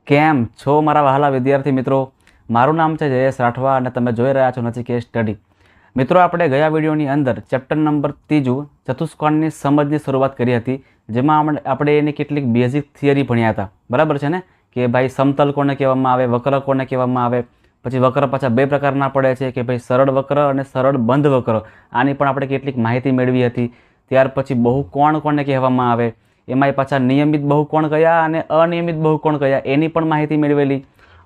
કેમ છો મારા વહાલા વિદ્યાર્થી મિત્રો? મારું નામ છે જયેશ રાઠવા અને તમે જોઈ રહ્યા છો નચિકેત સ્ટડી. મિત્રો, આપણે ગયા વિડીયોની અંદર ચેપ્ટર નંબર 3 ચતુષ્કોણની સમજની શરૂઆત કરી હતી, જેમાં આપણે એની કેટલીક બેઝિક થિયરી ભણ્યા હતા. બરાબર છે ને? કે ભાઈ સમતલ કોને કહેવામાં આવે, વક્ર કોને કહેવામાં આવે, પછી વક્ર પાછા બે પ્રકારના પડે છે કે ભાઈ સરળ વક્ર અને સરળ બંધ વક્ર. આની પણ આપણે કેટલીક માહિતી મેળવી હતી. ત્યાર પછી બહુકોણ કોને કહેવામાં આવે, એમાંય પાછા નિયમિત બહુકોણ કયા અને અનિયમિત બહુકોણ કયા, એની પણ માહિતી મેળવેલી.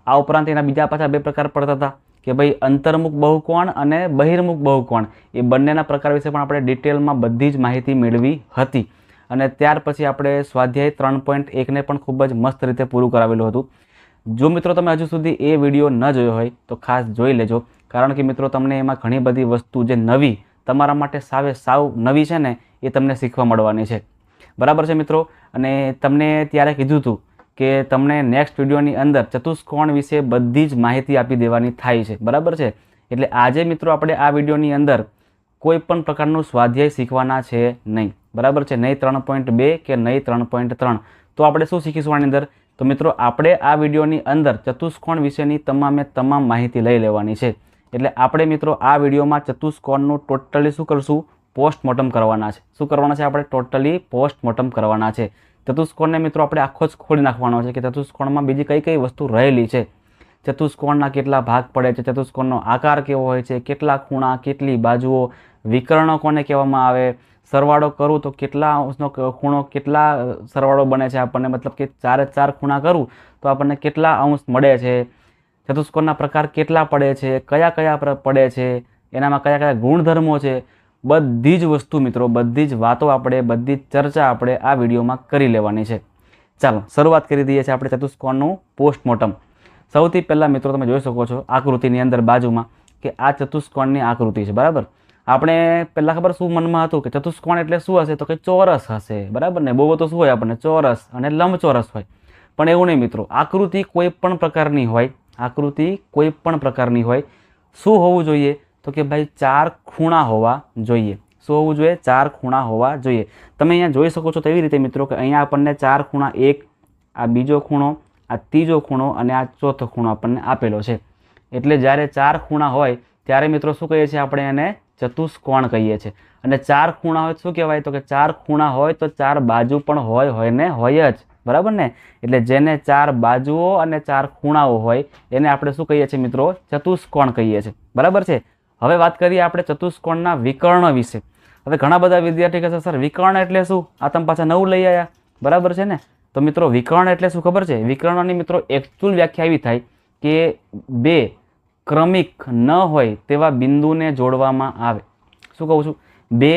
આ ઉપરાંત એના બીજા પાછા બે પ્રકાર પડતા હતા કે ભાઈ અંતર્મુખ બહુકોણ અને બહિર્મુખ બહુકોણ. એ બંનેના પ્રકાર વિશે પણ આપણે ડિટેલમાં બધી જ માહિતી મેળવી હતી. અને ત્યાર પછી આપણે સ્વાધ્યાય 3.1ને પણ ખૂબ જ મસ્ત રીતે પૂરું કરાવેલું હતું. જો મિત્રો તમે હજુ સુધી એ વિડીયો ન જોયો હોય તો ખાસ જોઈ લેજો, કારણ કે મિત્રો તમને એમાં ઘણી બધી વસ્તુ જે નવી તમારા માટે સાવ નવી છે ને, એ તમને શીખવા મળવાની છે. બરાબર છે મિત્રો? અને તમને ત્યારે કીધું હતું કે તમને નેક્સ્ટ વિડીયોની અંદર ચતુષ્કોણ વિશે બધી જ માહિતી આપી દેવાની થાય છે. બરાબર છે? એટલે આજે મિત્રો આપણે આ વિડીયોની અંદર કોઈ પણ પ્રકારનું સ્વાધ્યાય શીખવાના છે નહીં. બરાબર છે? નહીં 3.2 કે નહીં 3.3. તો આપણે શું શીખીશું આની અંદર? તો મિત્રો આપણે આ વિડીયોની અંદર ચતુષ્કોણ વિશેની તમામ માહિતી લઈ લેવાની છે. એટલે આપણે મિત્રો આ વિડીયોમાં ચતુષ્કોણનું ટોટલી શું કરશું? પોસ્ટમોર્ટમ કરવાના છે. શું કરવાના છે? આપણે ટોટલી પોસ્ટમોર્ટમ કરવાના છે. ચતુષ્કોણને મિત્રો આપણે આખો જ ખોલી નાખવાનો છે કે ચતુષ્કોણમાં બીજી કઈ કઈ વસ્તુ રહેલી છે, ચતુષ્કોણના કેટલા ભાગ પડે છે, ચતુષ્કોણનો આકાર કેવો હોય છે, કેટલા ખૂણા, કેટલી બાજુઓ, વિકર્ણો કોને કહેવામાં આવે, સરવાળો કરું તો કેટલા અંશનો ખૂણો, કેટલા સરવાળો બને છે આપણને, મતલબ કે 4 ખૂણા કરું તો આપણને કેટલા અંશ મળે છે, ચતુષ્કોણના પ્રકાર કેટલા પડે છે, કયા પડે છે, એનામાં કયા ગુણધર્મો છે, બધી જ વસ્તુ મિત્રો, બધી જ વાતો આપણે, બધી જ ચર્ચા આપણે આ વિડીયોમાં કરી લેવાની છે. ચાલો શરૂઆત કરી દઈએ છીએ આપણે ચતુષ્કોણનું પોસ્ટમોર્ટમ. સૌથી પહેલાં મિત્રો તમે જોઈ શકો છો આકૃતિની અંદર બાજુમાં કે આ ચતુષ્કોણની આકૃતિ છે. બરાબર? આપણે પહેલાં ખબર શું મનમાં હતું કે ચતુષ્કોણ એટલે શું હશે? તો કે ચોરસ હશે. બરાબર ને? બહુ તો શું હોય આપણને? ચોરસ અને લંબચોરસ હોય. પણ એવું નહીં મિત્રો, આકૃતિ કોઈ પણ પ્રકારની હોય, આકૃતિ કોઈ પણ પ્રકારની હોય, શું હોવું જોઈએ? તો કે ભાઈ 4 ખૂણા હોવા જોઈએ. શું હોવું જોઈએ? 4 ખૂણા હોવા જોઈએ. તમે અહીંયા જોઈ શકો છો તેવી રીતે મિત્રો કે અહીંયા આપણને 4 ખૂણા, એક આ બીજો ખૂણો, આ ત્રીજો ખૂણો અને આ ચોથો ખૂણો આપણને આપેલો છે. એટલે જ્યારે 4 ખૂણા હોય ત્યારે મિત્રો શું કહીએ છીએ? આપણે એને ચતુષ્કોણ કહીએ છીએ. અને 4 ખૂણા હોય શું કહેવાય? તો કે 4 ખૂણા હોય તો 4 બાજુ પણ હોય ને હોય જ. બરાબર ને? એટલે જેને 4 બાજુઓ અને 4 ખૂણાઓ હોય એને આપણે શું કહીએ છીએ મિત્રો? ચતુષ્કોણ કહીએ છીએ. બરાબર છે? હવે વાત કરીએ આપણે ચતુષ્કોણના વિકર્ણ વિશે. હવે ઘણા બધા વિદ્યાર્થી કહેશે સર વિકર્ણ એટલે શું? આ તમે પાછા નવું લઈ આવ્યા. બરાબર છે ને? તો મિત્રો વિકર્ણ એટલે શું ખબર છે? વિકર્ણની મિત્રો એકચુઅલ વ્યાખ્યા એવી થાય કે બે ક્રમિક ન હોય તેવા બિંદુને જોડવામાં આવે. શું કહું છું? બે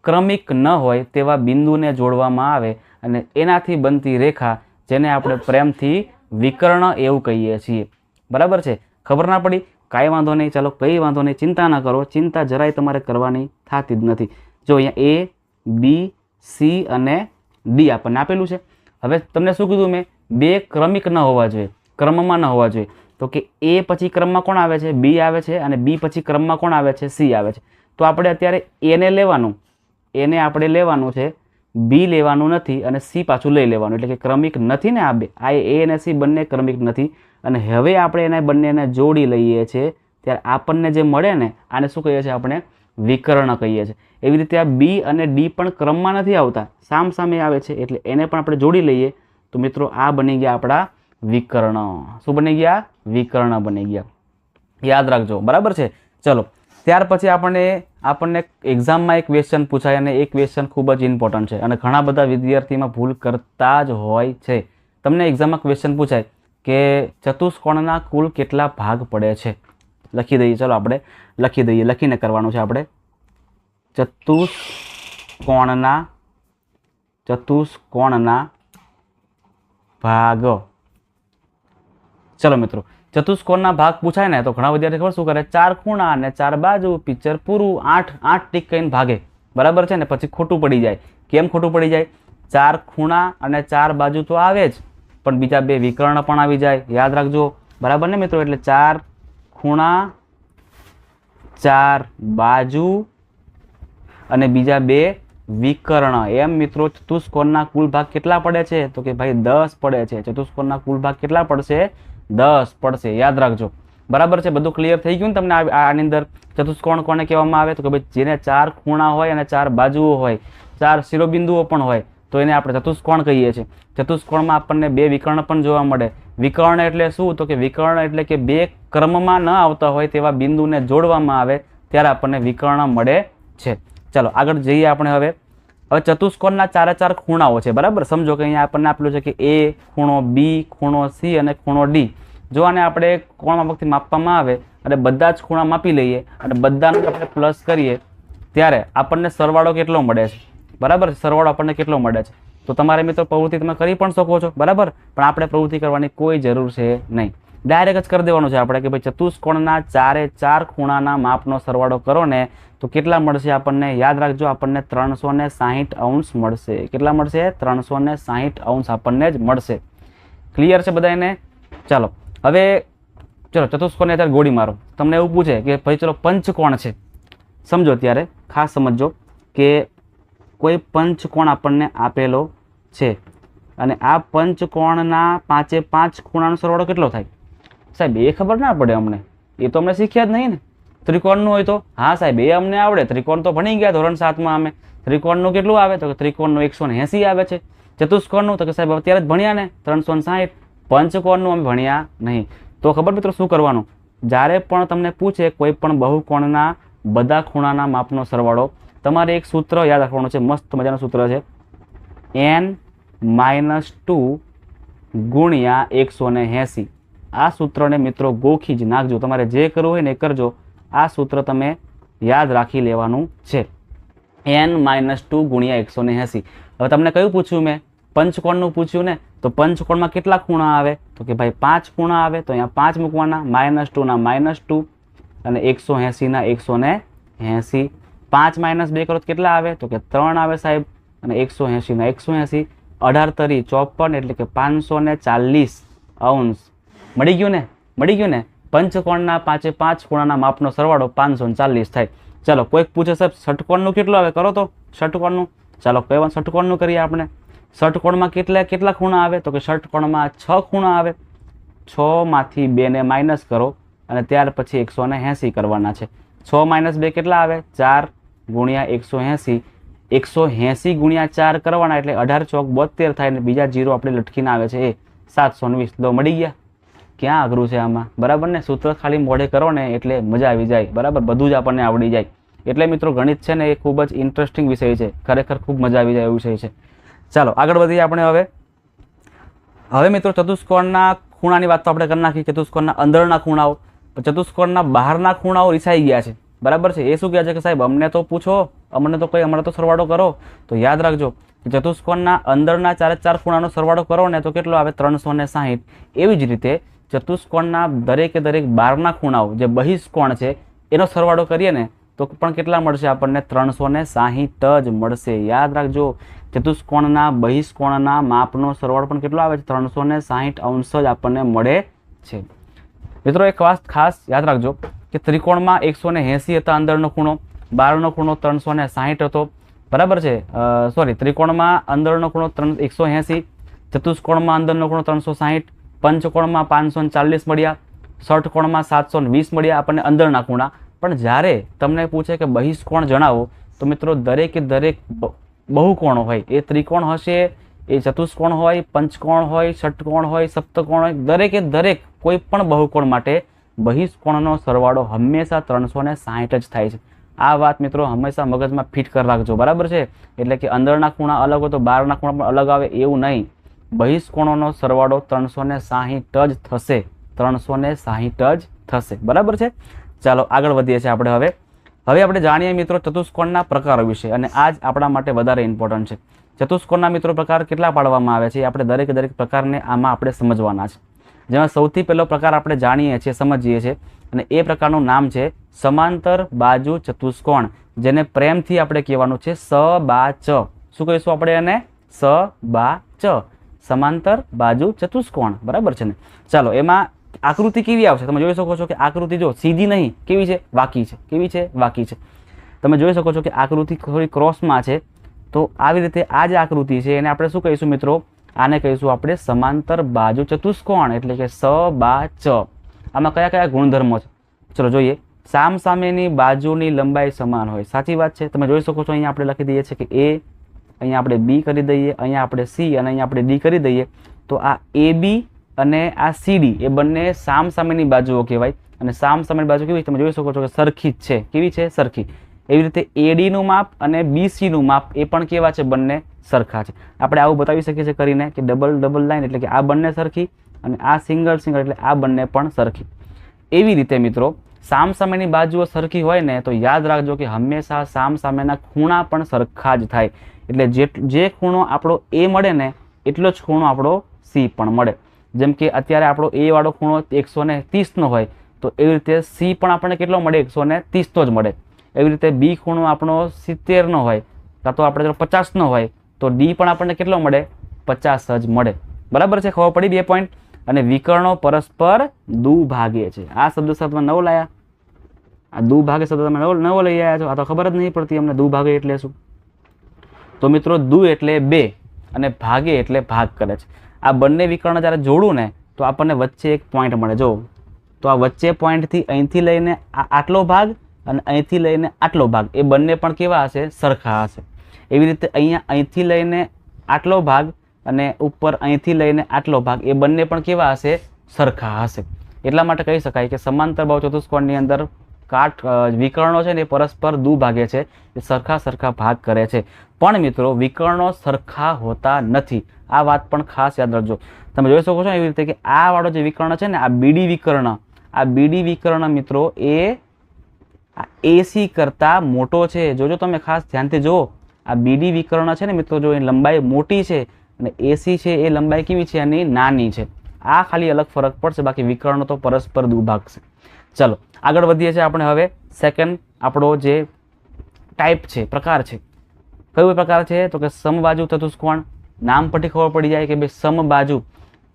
ક્રમિક ન હોય તેવા બિંદુને જોડવામાં આવે અને એનાથી બનતી રેખા, જેને આપણે પ્રેમથી વિકર્ણ એવું કહીએ છીએ. બરાબર છે? ખબર ના પડી? કાંઈ વાંધો નહીં. ચાલો કંઈ વાંધો નહીં, ચિંતા ના કરો. ચિંતા જરાય તમારે કરવાની થતી જ નથી. જો અહીંયા A, B, C અને D આપણને આપેલું છે. હવે તમને શું કીધું મેં? બે ક્રમિક ન હોવા જોઈએ, ક્રમમાં ન હોવા જોઈએ. તો કે A પછી ક્રમમાં કોણ આવે છે? B આવે છે. અને B પછી ક્રમમાં કોણ આવે છે? C આવે છે. તો આપણે અત્યારે Aને લેવાનું, એને આપણે લેવાનું છે, B લેવાનું નથી અને C પાછું લઈ લેવાનું. એટલે કે ક્રમિક નથી ને આ બે, આ A અને C બંને ક્રમિક નથી. અને હવે આપણે એને બંનેને જોડી લઈએ છીએ ત્યારે આપણને જે મળે ને, આને શું કહીએ છીએ? આપણે વિકર્ણ કહીએ છીએ. એવી રીતે આ B અને D પણ ક્રમમાં નથી આવતા, સામે આવે છે. એટલે એને પણ આપણે જોડી લઈએ તો મિત્રો આ બની ગયા આપણા વિકર્ણ. શું બની ગયા? વિકર્ણ બની ગયા. યાદ રાખજો. બરાબર છે? ચલો ત્યાર પછી આપણને એક્ઝામમાં એક ક્વેશ્ચન પૂછાય અને એ ક્વેશ્ચન ખૂબ જ ઇમ્પોર્ટન્ટ છે અને ઘણા બધા વિદ્યાર્થીમાં ભૂલ કરતા જ હોય છે. તમને એક્ઝામમાં ક્વેશ્ચન પૂછાય કે ચતુષ્કોણના કુલ કેટલા ભાગ પડે છે? લખી દઈએ. ચલો આપણે લખી દઈએ. લખીને કરવાનું છે આપણે. ચતુષ્કોણના ભાગ. ચલો મિત્રો, ચતુષ્કોણના ભાગ પૂછાય ને તો ઘણા વિદ્યાર્થી ખબર શું કરે? 4 ખૂણા અને 4 બાજુ, પિક્ચર પૂરું, 8 ટીક કહીને ભાગે. બરાબર છે ને? પછી ખોટું પડી જાય. કેમ ખોટું પડી જાય? 4 ખૂણા અને 4 બાજુ તો આવે જ, પણ બીજા બે વિકર્ણ પણ આવી જાય. યાદ રાખજો. બરાબર ને મિત્રો? એટલે 4 ખૂણા, 4 બાજુ અને બીજા બે વિકર્ણ. એમ મિત્રો ચતુષ્કોણના કુલ ભાગ કેટલા પડે છે? તો કે ભાઈ 10 પડે છે. ચતુષ્કોણના કુલ ભાગ કેટલા પડશે? 10 પડશે. યાદ રાખજો. બરાબર છે? બધું ક્લિયર થઈ ગયું ને તમને? આની અંદર ચતુષ્કોણ કોને કહેવામાં આવે? તો કે ભાઈ જેને 4 ખૂણા હોય અને 4 બાજુઓ હોય, 4 શિરોબિંદુઓ પણ હોય, તો એને આપણે ચતુષ્કોણ કહીએ છીએ. ચતુષ્કોણમાં આપણને 2 વિકર્ણ પણ જોવા મળે. વિકર્ણ એટલે શું? તો કે વિકર્ણ એટલે કે 2 ક્રમમાં ન આવતા હોય તેવા બિંદુને જોડવામાં આવે ત્યારે આપણને વિકર્ણ મળે છે. ચાલો આગળ જઈએ આપણે. હવે ચતુષ્કોણના 4 ખૂણાઓ છે. બરાબર? સમજો કે અહીંયા આપણને આપેલું છે કે એ ખૂણો, બી ખૂણો, સી અને ખૂણો ડી. જો આને આપણે કોણ માપકથી માપવામાં આવે અને બધા જ ખૂણા માપી લઈએ અને બધાનું આપણે પ્લસ કરીએ ત્યારે આપણને સરવાળો કેટલો મળે છે? બરાબર? સરવાળો આપણને કેટલો મળે છે? તો તમારે મિત્રો પ્રવૃત્તિ તમે કરી પણ શકો છો. બરાબર? પણ આપણે પ્રવૃત્તિ કરવાની કોઈ જરૂર છે નહીં. ડાયરેક્ટ જ કરી દેવાનું છે આપણે કે ભાઈ ચતુષ્કોણના 4 ખૂણાના માપનો સરવાળો કરો ને તો કેટલા મળશે આપણને? યાદ રાખજો, આપણને 360 અંશ મળશે. કેટલા મળશે? 360 અંશ આપણને જ મળશે. ક્લિયર છે બધાને? ચાલો હવે ચલો ચતુષ્કોણને અત્યારે ગોળી મારો. તમને એવું પૂછે કે ભાઈ ચલો પંચકોણ છે. સમજો ત્યારે ખાસ સમજો કે કોઈ પંચકોણ આપણને આપેલો છે અને આ પંચકોણના 5 ખૂણાનો સરવાળો કેટલો થાય? સાહેબ એ ખબર ના પડે અમને, એ તો અમને શીખ્યા જ નહીં ને. ત્રિકોણનું હોય તો હા સાહેબ એ અમને આવડે, ત્રિકોણ તો ભણી ગયા ધોરણ 7માં અમે. ત્રિકોણનું કેટલું આવે? તો કે ત્રિકોણનું 180 આવે છે. ચતુષ્કોણનું તો કે સાહેબ અત્યારે જ ભણ્યા ને 360. પંચકોણનું અમે ભણ્યા નહીં. તો ખબર મિત્રો શું કરવાનું? જ્યારે પણ તમને પૂછે કોઈ પણ બહુકોણના બધા ખૂણાના માપનો સરવાળો, તમારે એક સૂત્ર યાદ રાખવાનું છે. મસ્ત મજાનું સૂત્ર છે, n-2 ગુણ્યા 180. આ સૂત્રને મિત્રો ગોખી જ નાખજો. તમારે જે કરવું હોય ને એ કરજો. આ સૂત્ર તમે યાદ રાખી લેવાનું છે. n-2 ગુણ્યા 180. હવે તમને કયું પૂછ્યું મેં? પંચકોણનું પૂછ્યું ને. તો પંચકોણમાં કેટલા ખૂણા આવે? તો કે ભાઈ 5 ખૂણા આવે. તો અહીંયા 5 મૂકવાના, -2 ના -2 અને 180 ના 180. 5 - 2 કરો તો કેટલા આવે? તો કે 3 આવે સાહેબ. અને 180 ના 180, 18 × 54 એટલે કે 540 અંશ. મળી ગયું ને? મળી ગયું ને? પંચકોણના 5 ખૂણાના માપનો સરવાળો 540 થાય. ચાલો કોઈક પૂછે સાહેબ ષટકોણનું કેટલું આવે? કરો તો ષટકોણનું. ચાલો કહેવાનું ષટકોણનું કરીએ આપણે. ષટકોણમાં કેટલા ખૂણા આવે? તો કે ષટકોણમાં 6 ખૂણા આવે. 6 માંથી 2 ને માઇનસ કરો અને ત્યાર પછી 180 કરવાના છે. 6 - 2 કેટલા આવે? 4 ગુણ્યા 180. 180 ગુણ્યા 4 કરવાના એટલે 18 ચોક 72 થાય ને બીજા 0 આપણે લટકીને આવે છે એ 720. લો મળી ગયા. ક્યાં અઘરું છે આમાં? બરાબર ને? સૂત્ર ખાલી મોઢે કરો ને એટલે મજા આવી જાય. બરાબર? બધું જ આપણને આવડી જાય. એટલે મિત્રો ગણિત છે ને એ ખૂબ જ ઇન્ટરેસ્ટિંગ વિષય છે. ખરેખર ખૂબ મજા આવી જાય એવો વિષય છે. ચાલો આગળ વધીએ આપણે. હવે મિત્રો ચતુષ્કોણના ખૂણાની વાત તો આપણે કરી નાખી. ચતુષ્કોણના અંદરના ખૂણાઓ. ચતુષ્કોણના બહારના ખૂણાઓ રિસાઈ ગયા છે. બરાબર છે? એ શું કહે છે કે સાહેબ અમને તો પૂછો, અમને તો સરવાળો કરો. તો યાદ રાખજો કે ચતુષ્કોણના અંદરના 4 ખૂણાનો સરવાળો કરો ને તો કેટલો આવે? 360. એવી જ રીતે ચતુષ્કોણના દરેકે દરેક બહારના ખૂણાઓ જે બહિષ્કોણ છે એનો સરવાળો કરીએ ને તો પણ કેટલા મળશે આપણને? 360 જ મળશે. યાદ રાખજો ચતુષ્કોણના બહિષ્કોણના માપનો સરવાળો પણ કેટલો આવે છે? 360 અંશ જ આપણને મળે છે. મિત્રો એક વાત ખાસ યાદ રાખજો કે ત્રિકોણમાં 180 હતા અંદરનો ખૂણો, બહારનો ખૂણો 360 હતો. બરાબર છે? ત્રિકોણમાં અંદરનો ખૂણો 180, ચતુષ્કોણમાં અંદરનો ખૂણો 360, પંચકોણમાં 540 મળ્યા, ષટકોણમાં 720 મળ્યા આપણને અંદરના ખૂણા. પણ જ્યારે તમને પૂછે કે બહિષ્કોણ જણાવો તો મિત્રો દરેકે દરેક બહુકોણ હોય, એ ત્રિકોણ હશે, એ ચતુષ્કોણ હોય, પંચકોણ હોય, ષટકોણ હોય, સપ્તકોણ હોય, દરેકે દરેક કોઈ પણ બહુકોણ માટે બહિષ્કોણનો સરવાળો હંમેશા 360 જ થાય છે. આ વાત મિત્રો હંમેશા મગજમાં ફિટ કરી રાખજો. બરાબર છે? એટલે કે અંદરના ખૂણા અલગ હોય તો બહારના ખૂણા પણ અલગ આવે એવું નહીં. બહિષ્કોણોનો સરવાળો 360 જ થશે. 360 જ થશે. બરાબર છે? ચાલો આગળ વધીએ છીએ આપણે. હવે આપણે જાણીએ મિત્રો ચતુષ્કોણના પ્રકારો વિશે, અને આ જ આપણા માટે વધારે ઇમ્પોર્ટન્ટ છે. ચતુષ્કોણના મિત્રો પ્રકાર કેટલા પાડવામાં આવે છે આપણે દરેક પ્રકારને આમાં આપણે સમજવાના છે. જેમાં સૌથી પહેલો પ્રકાર આપણે જાણીએ છીએ, સમજીએ છીએ, અને એ પ્રકારનું નામ છે સમાંતર બાજુ ચતુષ્કોણ, જેને પ્રેમથી આપણે કહેવાનું છે સબાચ. શું કહીશું આપણે એને? સબાચ. સમાંતર બાજુ ચતુષ્કોણ. બરાબર છે ને? ચાલો એમાં આકૃતિ કેવી આવશે તમે જોઈ શકો છો કે આકૃતિ જો સીધી નહીં, કેવી છે? વાકી છે. કેવી છે? વાકી છે. તમે જોઈ શકો છો કે આકૃતિ થોડી ક્રોસમાં છે. તો આવી રીતે આ જે આકૃતિ છે એને આપણે શું કહીશું મિત્રો? આને કહીશું આપણે સમાંતર બાજુ ચતુષ્કોણ, એટલે કે સ બા ચ. આમાં કયા કયા ગુણધર્મો છે ચલો જોઈએ. સામ સામેની બાજુની લંબાઈ સમાન હોય, સાચી વાત છે. તમે જોઈ શકો છો અહીંયા આપણે લખી દઈએ છીએ કે એ, અહીંયા આપણે બી કરી દઈએ, અહીંયા આપણે સી અને અહીંયા આપણે ડી કરી દઈએ. તો આ એ બી અને આ સી ડી એ બંને સામ સામેની બાજુઓ કહેવાય. અને સામ સામેની બાજુ કેવી તમે જોઈ શકો છો કે સરખી જ છે. કેવી છે? સરખી. એવી રીતે એડીનું માપ અને બીસીનું માપ એ પણ કેવા છે? બંને સરખા છે. આપણે આવું બતાવી શકીએ છીએ કરીને કે ડબલ ડબલ લાઈન એટલે કે આ બંને સરખી અને આ સિંગલ સિંગલ એટલે આ બંને પણ સરખી. એવી રીતે મિત્રો સામ સામેની બાજુઓ સરખી હોય ને તો યાદ રાખજો કે હંમેશા સામ સામેના ખૂણા પણ સરખા જ થાય. એટલે જે ખૂણો આપણો એ મળે ને એટલો જ ખૂણો આપણો સી પણ મળે. જેમ કે અત્યારે આપણો એ વાળો ખૂણો 130નો હોય તો એવી રીતે સી પણ આપણને કેટલો મળે? 130નો જ મળે. એવી રીતે બી ખૂણો આપણો 70નો હોય કાં તો આપણે 50નો હોય તો ડી પણ આપણને કેટલો મળે? 50 જ મળે. બરાબર છે? ખબર પડી 2 પોઈન્ટ. અને વિકર્ણો પરસ્પર દુભાગે છે. આ શબ્દ તમે નવો લાયા, આ દુભાગે શબ્દ તમે નવો લઈ આવ્યા છો. આ તો ખબર જ નહીં પડતી અમને દુભાગે એટલે શું. તો મિત્રો દુ એટલે 2 અને ભાગે એટલે ભાગ કરે છે. આ બંને વિકર્ણ જ્યારે જોડું ને તો આપણને વચ્ચે એક પોઈન્ટ મળે. જો તો આ વચ્ચે પોઈન્ટથી અહીંથી લઈને આટલો ભાગ અને અહીંથી લઈને આટલો ભાગ એ બંને પણ કેવા હશે? સરખા હશે. એવી રીતે અહીંયા અહીંથી લઈને આટલો ભાગ અને ઉપર અહીંથી લઈને આટલો ભાગ એ બંને પણ કેવા હશે? સરખા હશે. એટલા માટે કહી શકાય કે સમાંતર બાહુ ચતુષ્કોણની અંદર વિકર્ણો છે ને એ પરસ્પર દુભાગે છે, એ સરખા સરખા ભાગ કરે છે. પણ મિત્રો વિકર્ણો સરખા હોતા નથી. આ વાત પણ ખાસ યાદ રાખજો. તમે જોઈ શકો છો એવી રીતે કે આ વાળો જે વિકર્ણ છે ને આ બીડી વિકર્ણ, આ બીડી વિકર્ણ મિત્રો એ એસી કરતા મોટો છે. જોજો તમે ખાસ ધ્યાનથી જુઓ. આ બીડી વિકર્ણ છે ને મિત્રો જો એની લંબાઈ મોટી છે અને એસી છે એ લંબાઈ કેવી છે? એની નાની છે. આ ખાલી અલગ ફરક પડશે, બાકી વિકર્ણો તો પરસ્પર દુભાગશે. ચલો આગળ વધીએ છીએ આપણે હવે. સેકન્ડ આપણો જે ટાઈપ છે, પ્રકાર છે, કયો પ્રકાર છે? તો કે સમબાજુ ચતુષ્કોણ. નામ પરથી ખબર પડી જાય કે ભાઈ સમબાજુ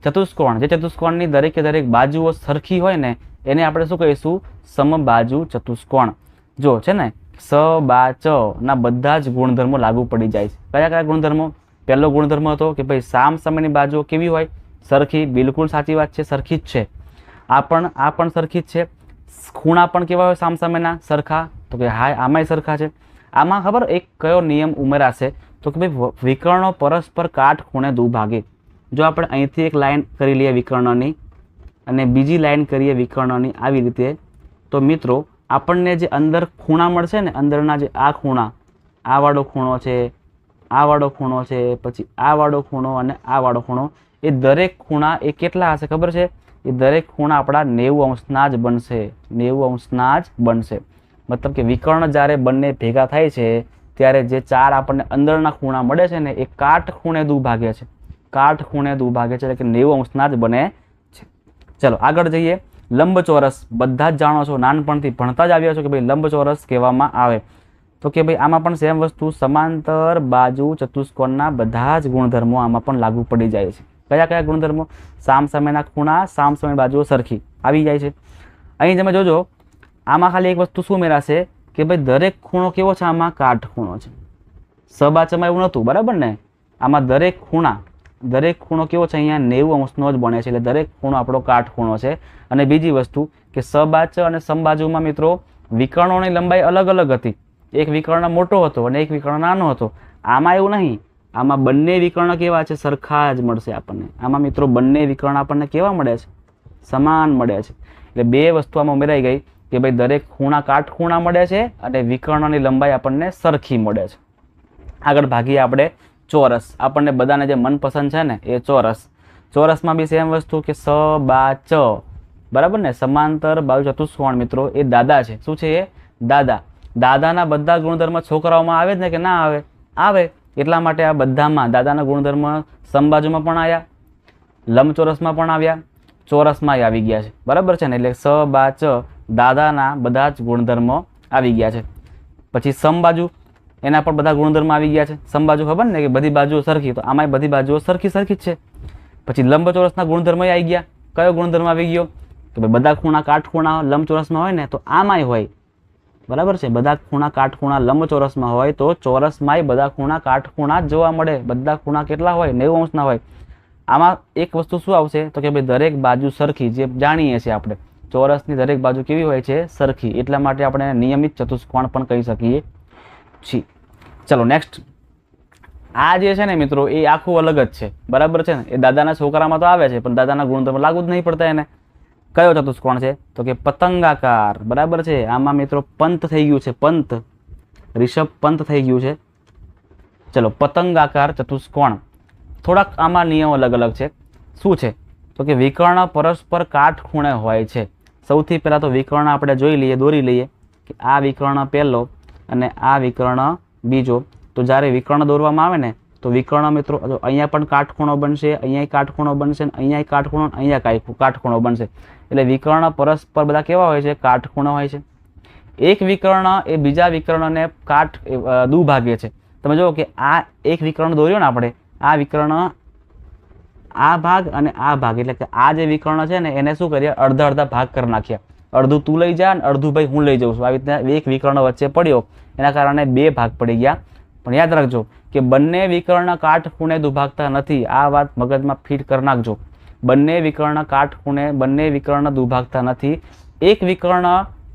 ચતુષ્કોણ, જે ચતુષ્કોણની દરેકે દરેક બાજુઓ સરખી હોય ને એને આપણે શું કહીશું? સમબાજુ ચતુષ્કોણ. જો છે ને સ બા ચ ના બધા જ ગુણધર્મો લાગુ પડી જાય છે. કયા કયા ગુણધર્મો? પહેલો ગુણધર્મ હતો કે ભાઈ સામ સામેની બાજુઓ કેવી હોય? સરખી. બિલકુલ સાચી વાત છે, સરખી જ છે. આ પણ સરખી જ છે. ખૂણા પણ કેવા હોય સામ સામેના? સરખા. તો કે હા આમાંય સરખા છે. આમાં ખબર એક કયો નિયમ ઉમેરાશે? તો કે ભાઈ વિકર્ણો પરસ્પર કાટખૂણે દુભાગે. જો આપણે અહીંથી એક લાઈન કરી લઈએ વિકર્ણની અને બીજી લાઈન કરીએ વિકર્ણની આવી રીતે, તો મિત્રો આપણને જે અંદર ખૂણા મળશે ને, અંદરના જે આ ખૂણા, આ વાળો ખૂણો છે, આ વાળો ખૂણો છે, પછી આ વાળો ખૂણો અને આ વાળો ખૂણો, એ દરેક ખૂણા એ કેટલા હશે ખબર છે? એ દરેક ખૂણા આપણા 90 અંશના જ બનશે. 90 અંશના જ બનશે. મતલબ કે વિકર્ણ જ્યારે બંને ભેગા થાય છે ત્યારે જે ચાર આપણને અંદરના ખૂણા મળે છે ને એ કાટખૂણે દુભાગે છે. કાટખૂણે દુભાગે છે એટલે કે 90 અંશના જ બને છે. ચલો આગળ જઈએ. લંબચોરસ બધા જ જાણો છો, નાનપણથી ભણતા જ આવ્યા છો કે ભાઈ લંબચોરસ કહેવામાં આવે. તો કે ભાઈ આમાં પણ સેમ વસ્તુ, સમાંતર બાજુ ચતુષ્કોણના બધા જ ગુણધર્મો આમાં પણ લાગુ પડી જાય છે. કયા કયા ગુણધર્મો? સામ સામેના ખૂણા, સામ સામેની બાજુઓ સરખી આવી જાય છે. અહીં તમે જોજો આમાં ખાલી એક વસ્તુ શું મેળાશે કે ભાઈ દરેક ખૂણો કેવો છે? આમાં કાટખૂણો છે. સબાચમાં એવું નહોતું, બરાબર ને? આમાં દરેક ખૂણો કેવો છે? અહીંયા 90 અંશનો જ બને છે. એટલે દરેક ખૂણો આપણો કાટખૂણો છે. અને બીજી વસ્તુ કે સબાચ અને સમબાજુમાં મિત્રો વિકર્ણોની લંબાઈ અલગ અલગ હતી. એક વિકર્ણ મોટો હતો અને એક વિકર્ણ નાનો હતો. આમાં એવું નહીં. આમાં બંને વિકર્ણ કેવા છે? સરખા જ મળશે આપણને. આમાં મિત્રો બંને વિકર્ણ આપણને કેવા મળે છે? સમાન મળે છે. એટલે બે વસ્તુ આમાં ઉમેરાઈ ગઈ કે ભાઈ દરેક ખૂણા કાટખૂણા મળે છે અને વિકર્ણોની લંબાઈ આપણને સરખી મળે છે. આગળ ભાગીએ આપણે ચોરસ. આપણને બધાને જે મનપસંદ છે ને એ ચોરસ. ચોરસમાં બી સેમ વસ્તુ કે સ બા ચ, બરાબર ને? સમાંતર બાજુ ચતુષ્કોણ મિત્રો એ દાદા છે. શું છે એ? દાદા. દાદાના બધા ગુણધર્મ છોકરાઓમાં આવે જ ને કે ના આવે? આવે. એટલા માટે આ બધામાં દાદાના ગુણધર્મ સમબાજુમાં પણ આવ્યા, લંબચોરસમાં પણ આવ્યા, ચોરસમાં આવી ગયા છે. બરાબર છે ને? એટલે સ બા ચ દાદાના બધા જ ગુણધર્મો આવી ગયા છે. પછી સમબાજુ, એના પર બધા ગુણધર્મ આવી ગયા છે. સમબાજુ ખબર ને કે બધી બાજુઓ સરખી, તો આમાંય બધી બાજુઓ સરખી સરખી જ છે. પછી લંબચોરસના ગુણધર્મ આવી ગયા. કયો ગુણધર્મ આવી ગયો? કે ભાઈ બધા ખૂણા કાટખૂણા લંબચોરસમાં હોય ને તો આમાંય હોય. બરાબર છે, બધા ખૂણા કાટખૂણા લંબચોરસમાં હોય તો ચોરસમાંય બધા ખૂણા કાટખૂણા જ જોવા મળે. બધા ખૂણા કેટલા હોય? 90 અંશના હોય. આમાં એક વસ્તુ શું આવશે તો કે ભાઈ દરેક બાજુ સરખી, જે જાણીએ છીએ આપણે ચોરસની દરેક બાજુ કેવી હોય છે? સરખી. એટલા માટે આપણે નિયમિત ચતુષ્કોણ પણ કહી શકીએ છીએ. ચલો નેક્સ્ટ. આ જે છે ને મિત્રો એ આખું અલગ જ છે, બરાબર છે ને. એ દાદાના છોકરામાં તો આવે છે પણ દાદાના ગુણધર્મ લાગુ જ નહીં પડતા એને. કયો ચતુષ્કોણ છે તો કે પતંગાકાર, બરાબર છે. આમાં મિત્રો પંત થઈ ગયું છે, પંત, રિષભ પંત થઈ ગયું છે. ચલો પતંગાકાર ચતુષ્કોણ. થોડાક આમાં નિયમો અલગ અલગ છે. શું છે તો કે વિકર્ણ પરસ્પર કાટખૂણે હોય છે. સૌથી પહેલાં તો વિકર્ણ આપણે જોઈ લઈએ, દોરી લઈએ કે આ વિકર્ણ પહેલો અને આ વિકર્ણ બીજો. તો જ્યારે વિકર્ણ દોરવામાં આવે ને તો વિકર્ણ મિત્રો અહીંયા પણ કાટખૂણો બનશે, અહીંયા કાટખૂણો બનશે, અહીંયા કાટખૂણો, અહીંયા કાટખૂણો બનશે. એટલે વિકર્ણ પરસ્પર બધા કેવા હોય છે? કાટખૂણો હોય છે. એક વિકર્ણ એ બીજા વિકર્ણને દુભાગે છે. તમે જુઓ કે આ એક વિકર્ણ દોર્યો ને આપણે, આ વિકર્ણ આ ભાગ અને આ ભાગ, એટલે કે આ જે વિકર્ણ છે ને એને શું કરીએ? અડધા અડધા ભાગ કરી નાખ્યા. અડધું તું લઈ જા અને અડધું ભાઈ હું લઈ જાઉં છું. આવી રીતના એક વિકર્ણ વચ્ચે પડ્યો, એના કારણે બે ભાગ પડી ગયા. પણ યાદ રાખજો કે બંને વિકર્ણ કાટખૂણે દુભાગતા નથી. આ વાત મગજમાં ફિટ કરી નાખજો. બંને વિકર્ણ કાટખૂણે, બંને વિકર્ણ દુભાગતા નથી. એક વિકર્ણ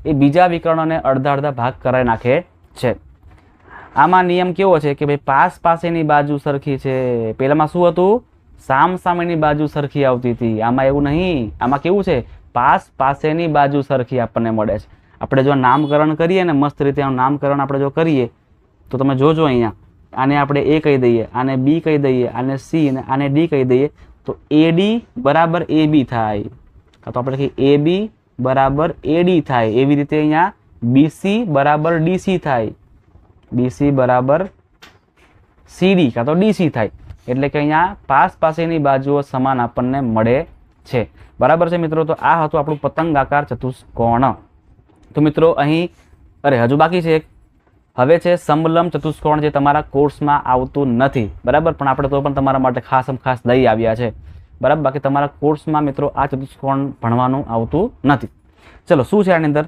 એ બીજા વિકર્ણને અડધા અડધા ભાગ કરાવી નાખે છે. આમાં નિયમ કેવો છે કે ભાઈ પાસ પાસેની બાજુ સરખી છે. પહેલામાં શું હતું? સામ સામેની બાજુ સરખી આવતી હતી. આમાં એવું નહીં. આમાં કેવું છે? પાસ પાસેની બાજુ સરખી આપણને મળે છે. આપણે જો નામકરણ કરીએ ને મસ્ત રીતે નામકરણ આપણે જો કરીએ તો તમે જોજો અહીંયા, આને આપણે એ કહી દઈએ, આને બી કહી દઈએ, આને સી અને આને ડી કહી દઈએ તો એડી બરાબર એ બી થાય. તો આપણે કહીએ એ બી બરાબર એડી થાય. એવી રીતે અહીંયા બીસી બરાબર ડીસી થાય, બીસી બરાબર સીડી કાં તો ડીસી થાય. એટલે કે અહીંયા પાસ પાસેની બાજુઓ સમાન આપણને મળે છે. બરાબર છે મિત્રો. તો આ હતું આપણું પતંગાકાર ચતુષ્કોણ. તો મિત્રો અહીં હજુ બાકી છે એક. હવે છે સમલંબ ચતુષ્કોણ, જે તમારા કોર્સમાં આવતું નથી, બરાબર, પણ આપણે તો પણ તમારા માટે ખાસ લઈ આવ્યા છે, બરાબર. બાકી તમારા કોર્સમાં મિત્રો આ ચતુષ્કોણ ભણવાનું આવતું નથી. ચલો શું છે આની અંદર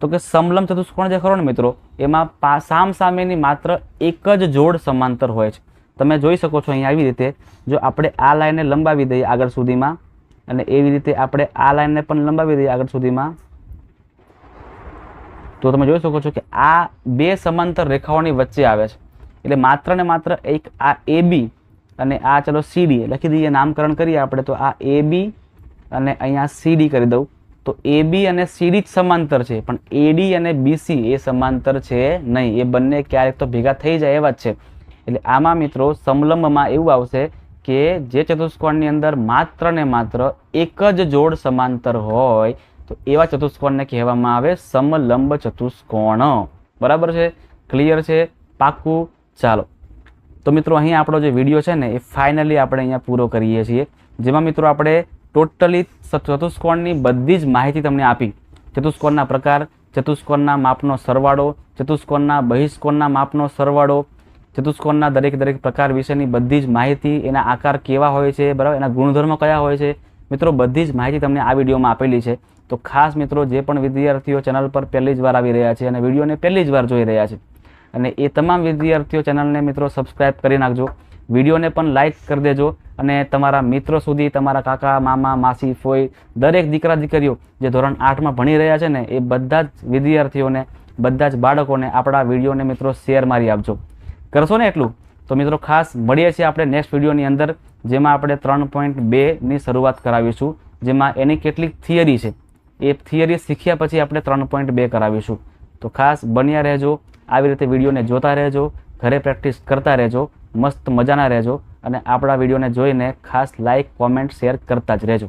તો કે સમલંબ ચતુષ્કોણ જે ખરો ને મિત્રો એમાં સામ સામેની માત્ર એક જ જોડ સમાંતર હોય છે. તમે જોઈ શકો છો અહીંયા આવી રીતે, જો આપણે આ લાઈનને લંબાવી દઈએ આગળ સુધીમાં અને એવી રીતે આપણે આ લાઈનને પણ લંબાવી દઈએ આગળ સુધીમાં, તો તમે જોઈ શકો છો કે આ બે સમાંતર રેખાઓની વચ્ચે આવે છે. એટલે માત્ર ને માત્ર એક આ એ બી અને આ ચલો સીડી લખી દઈએ, નામકરણ કરીએ આપણે. તો આ એ બી અને અહીંયા સીડી કરી દઉં તો એ બી અને સીડી જ સમાંતર છે, પણ એડી અને બીસી એ સમાંતર છે નહીં. એ બંને ક્યારેક તો ભેગા થઈ જાય એવા જ છે. એટલે આમાં મિત્રો સમલંબમાં એવું આવશે કે જે ચતુષ્કોણની અંદર માત્ર ને માત્ર એક જ જોડ સમાંતર હોય તો એવા ચતુષ્કોણને કહેવામાં આવે સમલંબ ચતુષ્કોણ. બરાબર છે? ક્લિયર છે? પાક્કું? ચાલો તો મિત્રો અહીંયા આપણો જે વિડીયો છે ને એ ફાઇનલી આપણે અહીંયા પૂરો કરીએ છીએ, જેમાં મિત્રો આપણે ટોટલી ચતુષ્કોણની બધી જ માહિતી તમને આપી. ચતુષ્કોણના પ્રકાર, ચતુષ્કોણના માપનો સરવાળો, ચતુષ્કોણના બહિષ્કોણના માપનો સરવાળો, ચતુષ્કોણના દરેક પ્રકાર વિશેની બધી જ માહિતી, એના આકાર કેવા હોય છે, બરાબર, એના ગુણધર્મ કયા હોય છે, મિત્રો બધી જ માહિતી તમને આ વિડીયોમાં આપેલી છે. તો ખાસ મિત્રો જે પણ વિદ્યાર્થીઓ ચેનલ પર પહેલી જ વાર આવી રહ્યા છે અને વિડીયોને પહેલી જ વાર જોઈ રહ્યા છે, અને એ તમામ વિદ્યાર્થીઓ ચેનલને મિત્રો સબસ્ક્રાઈબ કરી નાખજો. વિડીયોને પણ લાઇક કરી દેજો અને તમારા મિત્રો સુધી, તમારા કાકા, મામા, માસી, ફોઈ, દરેક દીકરા દીકરીઓ જે ધોરણ 8માં ભણી રહ્યા છે ને એ બધા જ વિદ્યાર્થીઓને, બધા જ બાળકોને આપણા વિડીયોને મિત્રો શેર મારી આપજો. કરશો ને એટલું તો મિત્રો ખાસ મળીએ છીએ આપણે નેક્સ્ટ વિડીયોની અંદર, જેમાં આપણે 3.2ની શરૂઆત કરાવીશું, જેમાં એની કેટલીક થિયરી છે. એ થિયરી શીખ્યા પછી આપણે 3.2 કરાવીશું. તો ખાસ બન્યા રહેજો, આવી રીતે વિડીયોને જોતા રહેજો, ઘરે પ્રેક્ટિસ કરતા રહેજો, મસ્ત મજાના રહેજો અને આપણા વિડીયોને જોઈને ખાસ લાઇક, કોમેન્ટ, શેર કરતા જ રહેજો.